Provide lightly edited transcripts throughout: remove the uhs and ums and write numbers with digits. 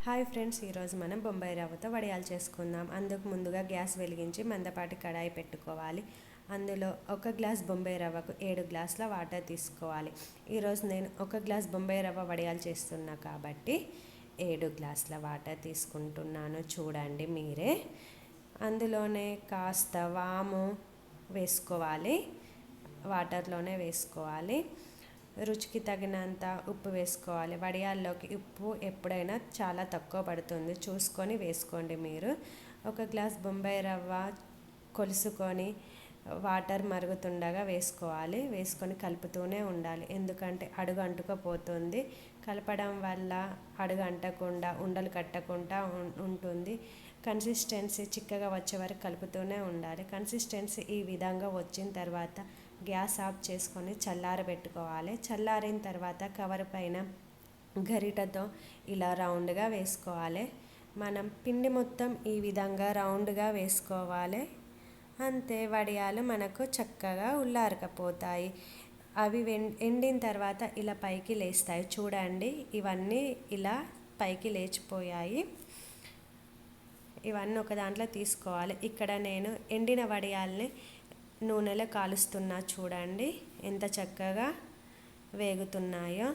Hi friends, ఈరోజు మనం బొంబాయి రవ్వతో వడియాలు చేసుకుందాం. అందుకు ముందుగా గ్యాస్ వెలిగించి మందపాటి కడాయి పెట్టుకోవాలి. అందులో 1 గ్లాస్ బొంబాయి రవ్వకు 7 గ్లాసుల వాటర్ తీసుకోవాలి. ఈరోజు నేను 1 గ్లాస్ బొంబాయి రవ్వ వడియాలు చేస్తున్నా కాబట్టి 7 గ్లాసుల వాటర్ తీసుకుంటున్నాను. చూడండి మీరే. అందులోనే కాస్త వాము వేసుకోవాలి, వాటర్లోనే వేసుకోవాలి. రుచికి తగినంత ఉప్పు వేసుకోవాలి. వడియాల్లోకి ఉప్పు ఎప్పుడైనా చాలా తక్కువ పడుతుంది, చూసుకొని వేసుకోండి మీరు. 1 గ్లాస్ బొంబాయి రవ్వ కొలుసుకొని వాటర్ మరుగుతుండగా వేసుకోవాలి. వేసుకొని కలుపుతూనే ఉండాలి, ఎందుకంటే అడుగు అంటుకుపోతుంది. కలపడం వల్ల అడుగు అంటకుండా ఉండలు కట్టకుండా ఉంటుంది. కన్సిస్టెన్సీ చిక్కగా వచ్చే వరకు కలుపుతూనే ఉండాలి. కన్సిస్టెన్సీ ఈ విధంగా వచ్చిన తర్వాత గ్యాస్ ఆఫ్ చేసుకొని చల్లారబెట్టుకోవాలి. చల్లారిన తర్వాత కవర్ పైన గరిటతో ఇలా రౌండ్గా వేసుకోవాలి. మనం పిండి మొత్తం ఈ విధంగా రౌండ్గా వేసుకోవాలి. అంతే, వడియాలు మనకు చక్కగా ఉల్లారకపోతాయి. అవి ఎండిన తర్వాత ఇలా పైకి లేస్తాయి. చూడండి, ఇవన్నీ ఇలా పైకి లేచిపోయాయి. ఇవన్నీ ఒక దాంట్లో తీసుకోవాలి. ఇక్కడ నేను ఎండిన వడియాల్ని నూనెలో కాలుస్తున్నా. చూడండి ఎంత చక్కగా వేగుతున్నాయో.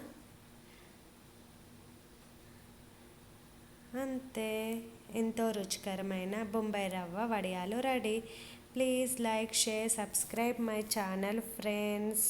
అంతే, ఎంతో రుచికరమైన బొంబాయి రవ్వ వడియాలు ready. Please like, share, subscribe my channel friends.